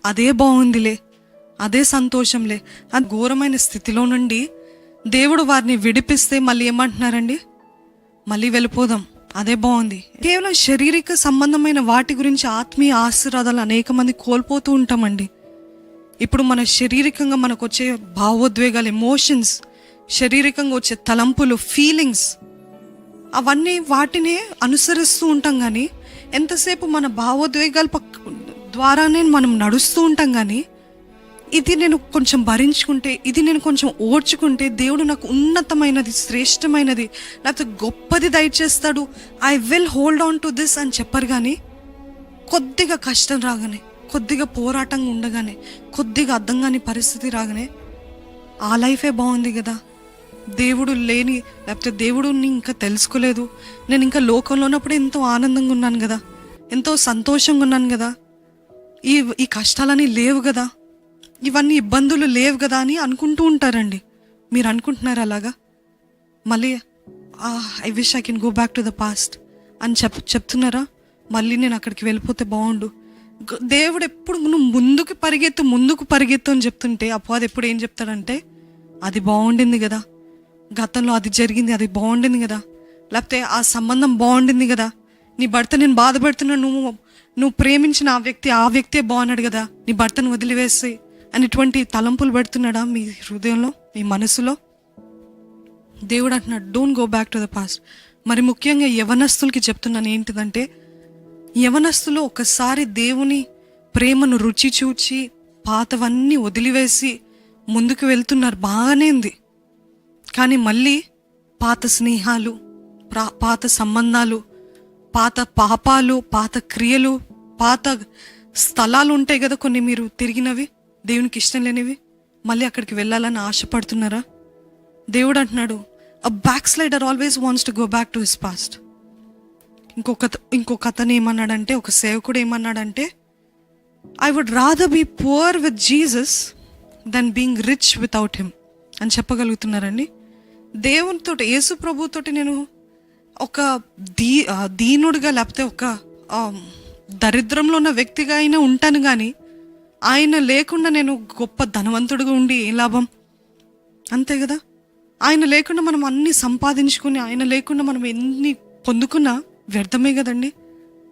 అదే బాగుందిలే, అదే సంతోషంలే. ఆ ఘోరమైన స్థితిలో నుండి దేవుడు వారిని విడిపిస్తే మళ్ళీ ఏమంటున్నారండి? మళ్ళీ వెళ్ళిపోదాం, అదే బాగుంది. కేవలం శారీరక సంబంధమైన వాటి గురించి ఆత్మీయ ఆశీర్వాదాలు అనేక మంది కోల్పోతూ ఉంటామండి. ఇప్పుడు మన శారీరకంగా మనకు వచ్చే భావోద్వేగాలు, ఎమోషన్స్, శారీరకంగా వచ్చే తలంపులు, ఫీలింగ్స్, అవన్నీ వాటినే అనుసరిస్తూ ఉంటాం. కానీ ఎంతసేపు మన భావోద్వేగాల ద్వారానే మనం నడుస్తూ ఉంటాం. కానీ ఇది నేను కొంచెం భరించుకుంటే, ఇది నేను కొంచెం ఓర్చుకుంటే దేవుడు నాకు ఉన్నతమైనది, శ్రేష్టమైనది, నాకు గొప్పది దయచేస్తాడు, I will hold on to this అని చెప్పరు. కానీ కొద్దిగా కష్టం రాగానే, కొద్దిగా పోరాటంగా ఉండగానే, కొద్దిగా అర్థం కాని పరిస్థితి రాగానే ఆ లైఫే బాగుంది కదా, దేవుడు లేని, లేకపోతే దేవుడిని ఇంకా తెలుసుకోలేదు, నేను ఇంకా లోకంలో ఉన్నప్పుడు ఎంతో ఆనందంగా ఉన్నాను కదా, ఎంతో సంతోషంగా ఉన్నాను కదా, ఈ కష్టాలని లేవు కదా, ఇవన్నీ ఇబ్బందులు లేవు కదా అని అనుకుంటూ ఉంటారండి. మీరు అనుకుంటున్నారు అలాగా? మళ్ళీ I wish I can go back to the past అని చెప్తున్నారా? మళ్ళీ నేను అక్కడికి వెళ్ళిపోతే బాగుండు. దేవుడు ఎప్పుడు నువ్వు ముందుకు పరిగెత్తు అని చెప్తుంటే అపవాది ఎప్పుడు ఏం చెప్తాడంటే, అది బాగుండింది కదా, గతంలో అది జరిగింది, అది బాగుండింది కదా, లేకపోతే ఆ సంబంధం బాగుండింది కదా, నీ భర్త నేను బాధపడుతున్నా, నువ్వు ప్రేమించిన ఆ వ్యక్తే బాగున్నాడు కదా, నీ భర్తను వదిలివేసి అని ఇటువంటి తలంపులు పెడుతున్నాడా మీ హృదయంలో, మీ మనసులో? దేవుడు అంటున్నాడు, don't go back to the past. మరి ముఖ్యంగా యవనస్తులకి చెప్తున్నాను ఏంటిదంటే, యవనస్తులు ఒకసారి దేవుని ప్రేమను రుచి చూచి పాతవన్నీ వదిలివేసి ముందుకు వెళ్తున్నారు, బాగానే ఉంది. కానీ మళ్ళీ పాత స్నేహాలు, పాత సంబంధాలు, పాత పాపాలు, పాత క్రియలు, పాత స్థలాలు ఉంటాయి కదా కొన్ని మీరు తిరిగినవి, దేవునికి ఇష్టం లేనివి, మళ్ళీ అక్కడికి వెళ్ళాలని ఆశపడుతున్నారా? దేవుడు అంటున్నాడు, a back slider always wants to go back to his past. ఇంకొక అతను ఏమన్నాడంటే, ఒక సేవకుడు ఏమన్నాడంటే, I would rather be poor with Jesus than being rich without him అని చెప్పగలుగుతున్నారండి. దేవునితోటి, యేసు ప్రభుతోటి నేను ఒక దీనుడిగా, లేకపోతే ఒక దరిద్రంలో ఉన్న వ్యక్తిగా అయినా ఉంటాను, కానీ ఆయన లేకుండా నేను గొప్ప ధనవంతుడిగా ఉండి ఏం లాభం? అంతే కదా. ఆయన లేకుండా మనం అన్ని సంపాదించుకుని, ఆయన లేకుండా మనం ఎన్ని పొందుకున్నా వ్యర్థమే కదండి.